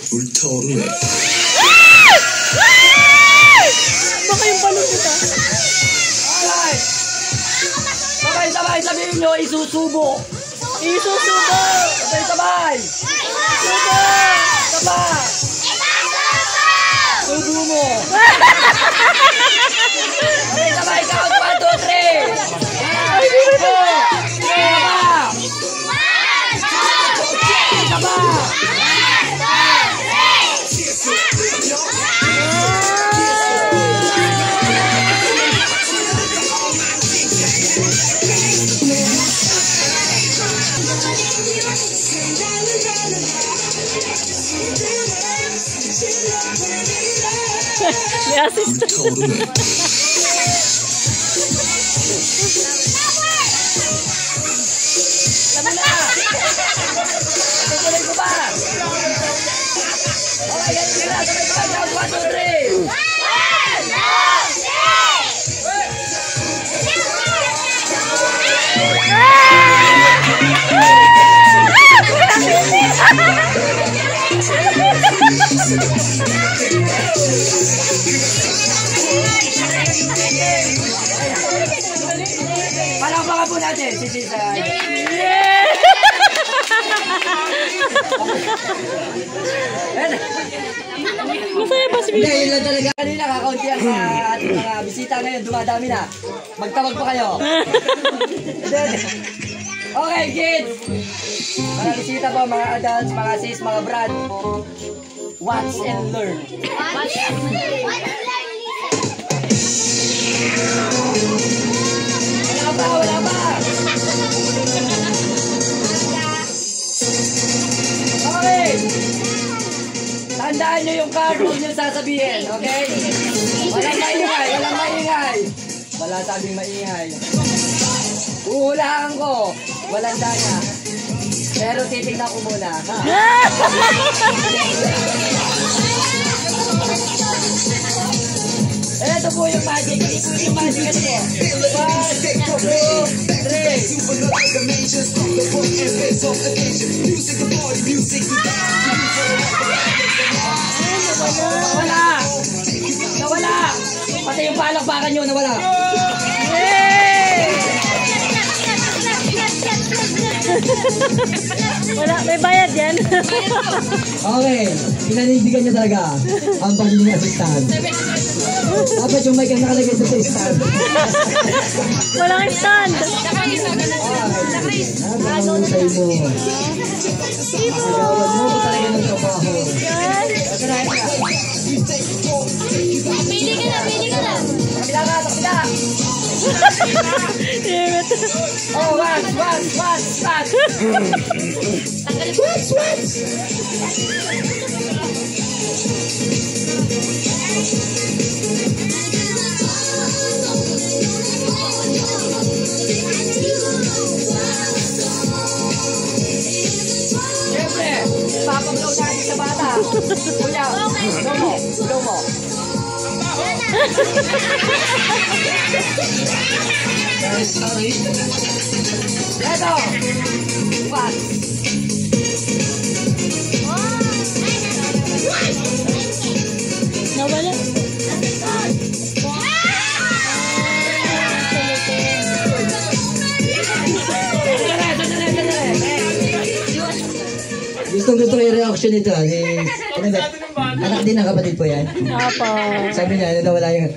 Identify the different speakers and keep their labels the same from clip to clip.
Speaker 1: 불타오르네.
Speaker 2: Baka yung balon kita.
Speaker 3: Alright! Sabay-sabay sabihin nyo, isusubo!
Speaker 2: Isusubo!
Speaker 3: Sabay-sabay!
Speaker 2: Subo!
Speaker 3: Sabay! Subo mo! Sabay-sabay, count 1, 2, 3! 1, 2, 3! Sabay!
Speaker 2: May assistant.
Speaker 3: Laman na! Tutuloy ko ba? Okay, ganyan nila. Sabay-sabay, count 1, 2, 3! 1, 2, 3! Palakpakan po natin si Tita.
Speaker 2: Masaya ba si Bibi?
Speaker 3: Hindi, yun lang talaga. Kanina kakaunti ang ating mga bisita ngayon. Dumadami na. Magtawag pa kayo. Okay, kids. Mga bisita po, mga adults, mga sis, mga brad. Watch and learn. Wala pa. Okay. Tandaan nyo yung card kung nyo sasabihin, okay? Walang maingay, walang maingay. Wala sabing maingay. Uhulaan ko, walang dana. Pero titignan ko muna. Ito po yung magic. Ito yung magic kasi. 1, 2, 3. Nawala! Nawala! Pati yung palakpakan nyo, nawala!
Speaker 2: Wala, may bayad yan.
Speaker 3: Okay, pinanibigan niya talaga ang pagiging assistant. Dapat yung mic ang nakalagay sa stand.
Speaker 2: Walang stand.
Speaker 3: Nagawin sa'yo mo. Nagawin mo ko talaga ng trabaho.
Speaker 2: Pili ka na, pili ka na.
Speaker 3: Kabila ka, kabila.
Speaker 2: Damn it.
Speaker 3: Oh, wax. Wax. Siyempre, papablaw natin sa bata. Kuya, blow mo. Eto, wax.
Speaker 2: Nawala.
Speaker 3: Gusto yung reaction nito. Anak din ang kapatid po yan.
Speaker 2: Apa.
Speaker 3: Sabi niya, nawala yung...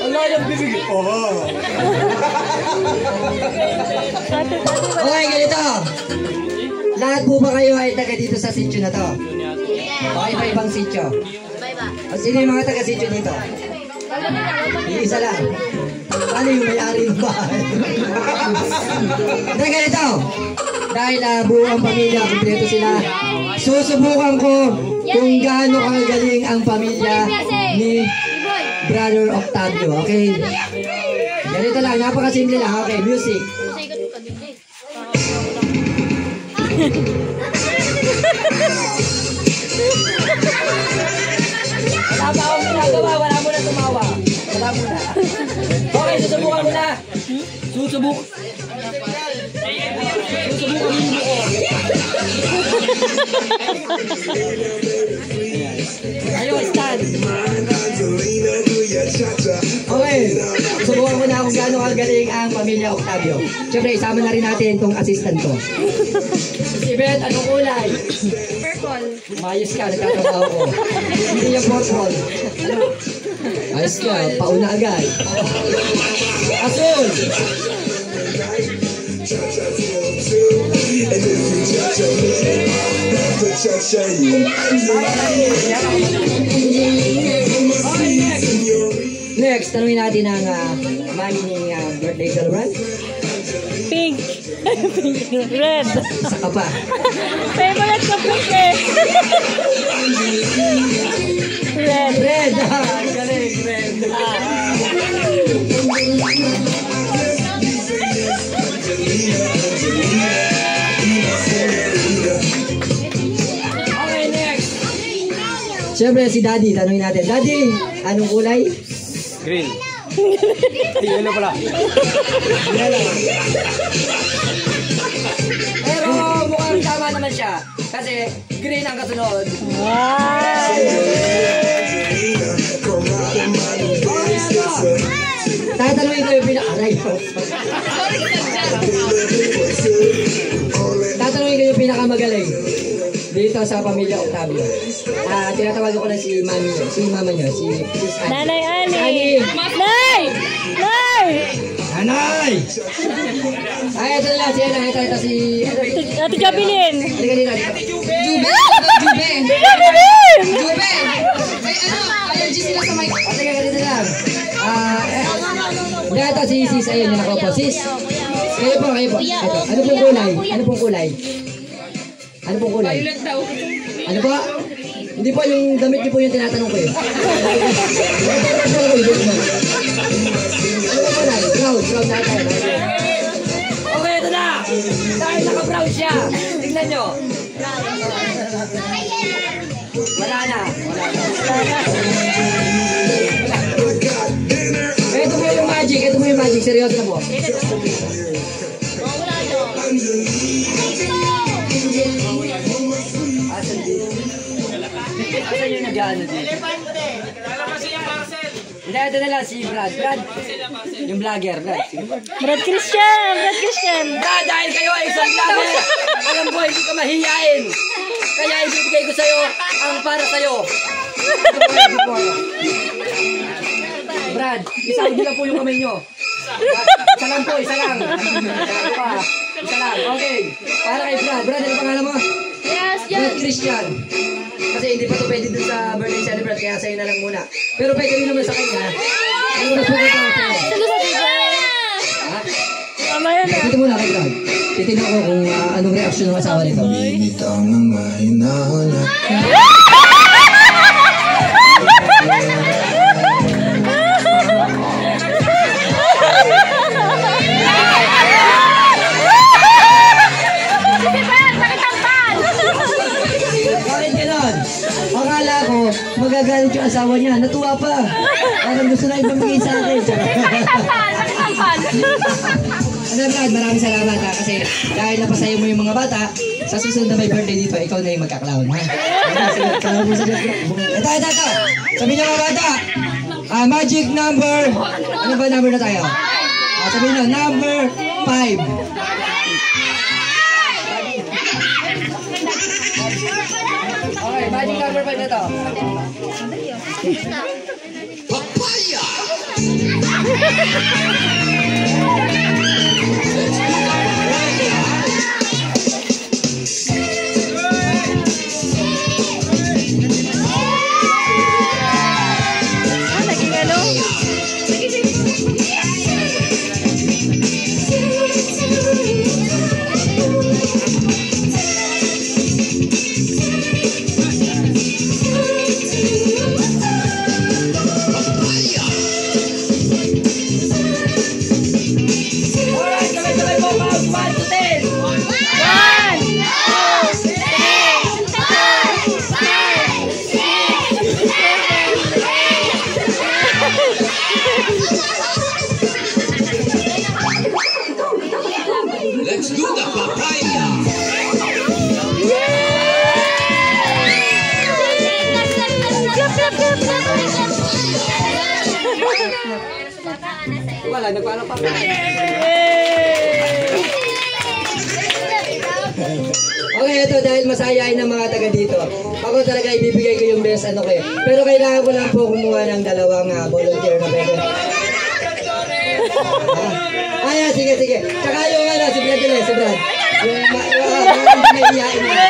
Speaker 3: Wala yung bibig. Okay, ganito. Lahat po ba kayo ay taga dito sa sitio na to? O iba-ibang sitio? O sino yung mga taga sitio dito? Isa lang. Paano yung may-ari ng bahay? Hindi, ganito. Dahil buo ang pamilya, kompleto sila. Susubukan ko kung gaano kagaling ang pamilya ni Brother Octavio, okay? Ganito lang, napakasimple lang. Okay, music. Susubukan. Susubukan mo ko. Ayun, stand. Okay. Subukan ko na kung gaano kagaling ang pamilya Octavio. Siyempre, isama na rin natin itong assistant ko. Si Beth, anong kulay?
Speaker 2: Purple.
Speaker 3: Mayos ka, nagtatrabaho ko. Hindi yung purple. Ano? Ayos ka, pauna agad. Asul! Next, tanungin natin ang mami ni birthday celebrant.
Speaker 2: Pink. Red.
Speaker 3: Saka pa.
Speaker 2: Favorite ko pink eh. Red.
Speaker 3: Red! Galing, red. Okay, next. Siyempre, si Daddy, tanungin natin. Daddy, anong kulay?
Speaker 1: Green. Yun na pala.
Speaker 3: Pero mukhang tama naman siya. Kasi green ang kasunod.
Speaker 2: Wow.
Speaker 3: Tatanungin ko yung pinaka-aray. Tatanungin ko yung pinakamagaling dito sa pamilya Octavio. Tinatawagan ko na si mami niyo, si mama niyo, si Annie.
Speaker 2: Nanay Ani.
Speaker 3: Annie!
Speaker 2: Nay! Nay!
Speaker 3: Nanay! Ay, ito na lang, si Ana, ito si...
Speaker 2: Ate Gabilin.
Speaker 3: Halika dito, halika.
Speaker 4: Jube!
Speaker 2: Ate Gabilin!
Speaker 4: Jube! Ay, allergy sila sa mic.
Speaker 3: Halika dito lang. Ito si Sis, ayun, yung nakaupo. Sis, kayo po. Ito, ano pong kulay? Ano pong kulay? Ano pong kulay?
Speaker 4: Violet daw.
Speaker 3: Ano po? Hindi po, yung damit niyo po yung tinatanong ko eh. Ano po kulay? Brown na tayo. Okay, ito na! Dahil naka-brown siya. Tingnan nyo. Wala na. Ito po yung magic. Ito po yung magic. Seryoso na po. Asan yung nag-ano dito? Hindi, ito na lang si Brad. Brad, yung vlogger. Brad,
Speaker 2: Brad Christian. Brad Christian.
Speaker 3: Brad, dahil kayo ay isang vlogger, alam ko hindi ka mahihiyain. Kaya ibibigay ko sa'yo ang para sa'yo. Brad, isang lang po yung kamay nyo. Isa lang po, isa lang. Isa lang, okay. Para kay Brad. Brad, ano pangalan mo?
Speaker 2: Yes,
Speaker 3: Brad Christian. Kasi hindi pa ito pwede dun sa birthday celebrant, kaya sa'yo na lang muna. Pero pwede rin naman sa kanya. Ano mas maganda ka sa'yo? Ha?
Speaker 2: Mamaya na.
Speaker 3: Dito muna kay Brad. Titignan ko kung anong reaction ng asawa nito.
Speaker 5: Minit ang mga hinahanap.
Speaker 3: Bakit ganon? Akala ko, magagalit yung asawa niya. Natuwa pa. Parang gusto na ipamigay sa akin. Ano Brad, maraming salamat ha. Kasi dahil napasaya mo yung mga bata, sa susunod na may birthday dito, ikaw na yung magka-clown ha. Ito. Sabihin niyo mga bata, magic number, ano ba number na tayo? Sabihin niyo, number 5. Okay, magic number 5 na to.
Speaker 5: Papaya!
Speaker 2: Naging ano? clap, clap, clap, clap.
Speaker 3: Wala, nagpalakpakan. Okay, ito dahil masayain ng mga taga dito. Ako talaga ibibigay ko yung best ano kayo. Pero kailangan ko lang po kumuha ng dalawang volunteer na pwede. Ayan, sige, sige. Tsaka yung si Brad din, si Brad. Yung may iyain na.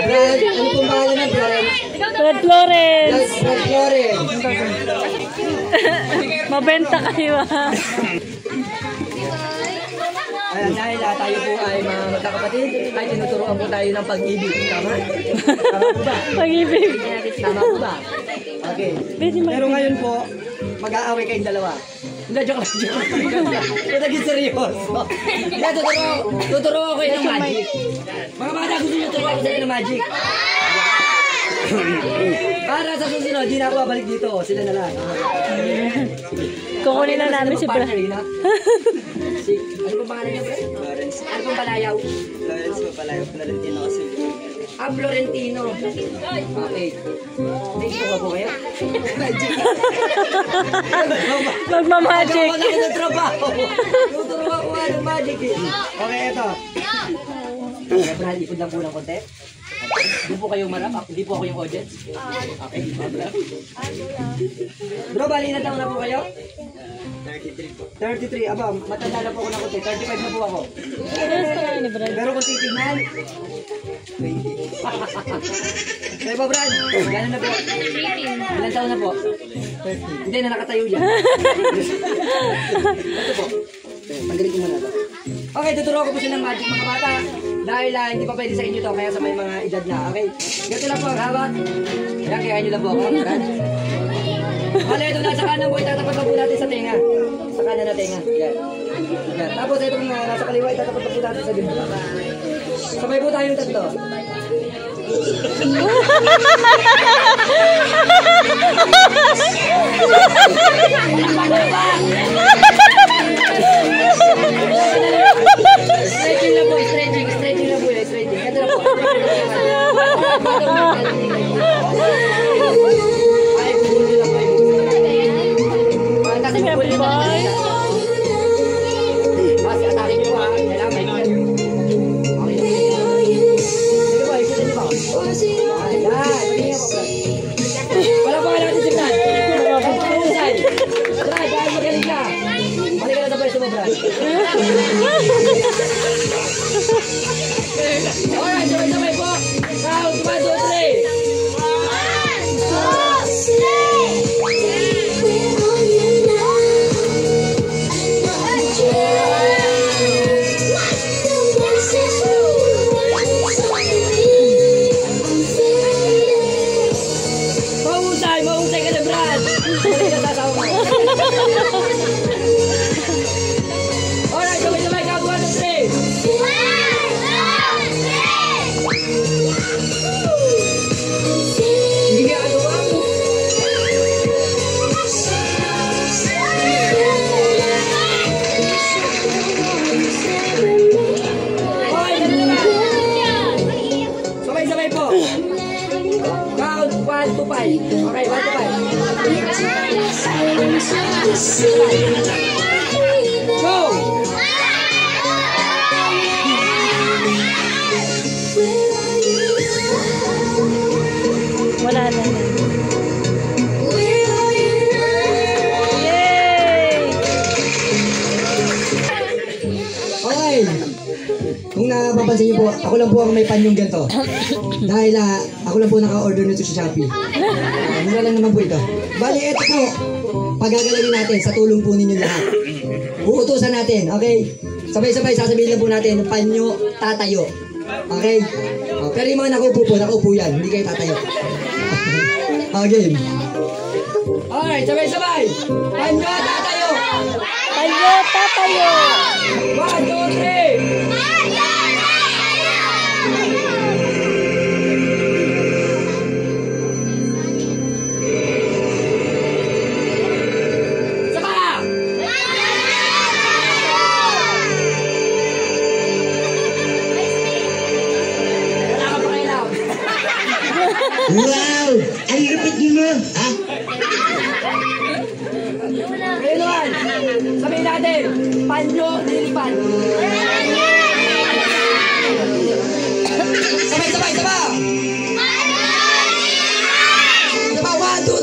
Speaker 3: Brad, ano pong pangalan ng Brad?
Speaker 2: Brad Florence.
Speaker 3: Brad Florence.
Speaker 2: Mabenta kayo ah.
Speaker 3: Ayan, dahil tayo po ay mga magkakapatid, ay tinuturuan po tayo ng pag-ibig. Tama? Tama po ba?
Speaker 2: Pag-ibig.
Speaker 3: Tama po ba? Okay. Pero ngayon po, mag-aaway kayong dalawa. Hindi, joke lang, joke lang. Ito naging seryoso. Hindi, tuturo ko kayo ng magic. Mga bata, gusto nyo turuan ko sa ng magic. Para sa susunod, di na ako babalik dito. Sila na lang.
Speaker 2: Kukunin na namin si Brad.
Speaker 3: Ano ba pangalan niya, Brad? Florence. Ano bang palayaw? Florence po palayaw. Florentino kasi. Ah, Florentino. Okay. Next po ba po kayo?
Speaker 2: Magmamagic.
Speaker 3: Wala ko ng trabaho. Tuturuan ko nga ng magic eh. Okay, ito. Kaya Brad, ipod lang po ng konti. Hindi po kayong marap. Hindi po ako yung audience. Okay, bro, bali na taon na po kayo? 33 po. 33, aba, matanda na po ako ng konti. 35 na po ako. Pero kung titignan, 20. Kaya ba, Brad? Gano'n na po? Ilan taon na po? 30. Hindi na nakatayo dyan. Ito po. Tanggalin ko muna ito. Okay, tuturo ko po siya ng magic mga bata. Dahil hindi pa pwede sa inyo to, kaya sa may mga edad na. Okay? Ganito lang po ang hawak. Yan, kaya nyo lang po ako. Brad. Wala, ito nasa kanan po, itatapat na po natin sa tenga. Sa kanan na tenga. Yan. Yan. Tapos ito nga, nasa kaliwa, itatapat na po natin sa dito. Sabay po tayong tatlo. Stretching na po, stretching na po, stretching. Ito na po. Ay, pupulo lang po. Kasi po yung kasi atake nyo ha. Kailangan may mga. Okay. Sige po, ikutin nyo po. Ayan, magiging po. Wala pa kailangan titignan. Kapahusay. Brad, dahil magaling ka. Balik ka na sa pwesto mo, Brad. Alright, sabay-sabay po. Count, 1, 2, 3. Mahusay ka na, Brad. Balik ka sa asawa mo. Alright, sabay-sabay. Count, 1, 2, 3. Hindi ka agawa mo. Okay, ganun naman. Sabay-sabay po. Count 1 to 5. Okay, 1 to 5. Go!
Speaker 2: Wala na. Yay!
Speaker 3: Okay. Kung napapansin niyo po, ako lang po ang may panyong ganito. Dahil ako lang po naka-order nito sa Shopee. Mura lang naman po ito. Bali, ito po. Pagagalawin natin sa tulong po ninyo lahat. Uutusan natin, okay? Sabay-sabay, sasabihin lang po natin, panyo, tatayo. Okay? Pero yung mga nakaupo yan. Hindi kayo tatayo. Okay. Alright, sabay-sabay. Panyo, tatayo.
Speaker 2: Panyo, tatayo.
Speaker 3: 1, 2, 3.
Speaker 6: Wow! Ang lupit yung
Speaker 3: mo. Ha?
Speaker 1: Ngayon naman, sabihin natin, panyo nilipad.
Speaker 3: Sabay, sabay, sabay. Sabay, 1, 2,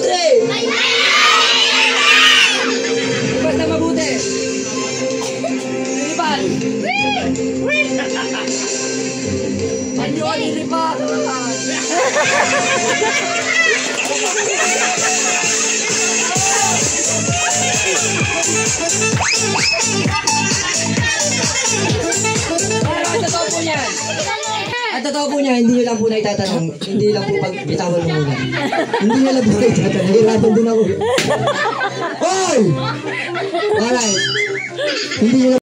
Speaker 3: 3.
Speaker 1: Basta mabuti. Nilipad. Panyo nilipad. Pero ang totoo po niyan.
Speaker 3: Ang totoo po niya, hindi nyo lang po na itatanong. Hindi lang po pag bitawan mo muna. Hindi nyo lang po na itatanong. Hirapan din ako. Hoy! Alright. Hindi nyo lang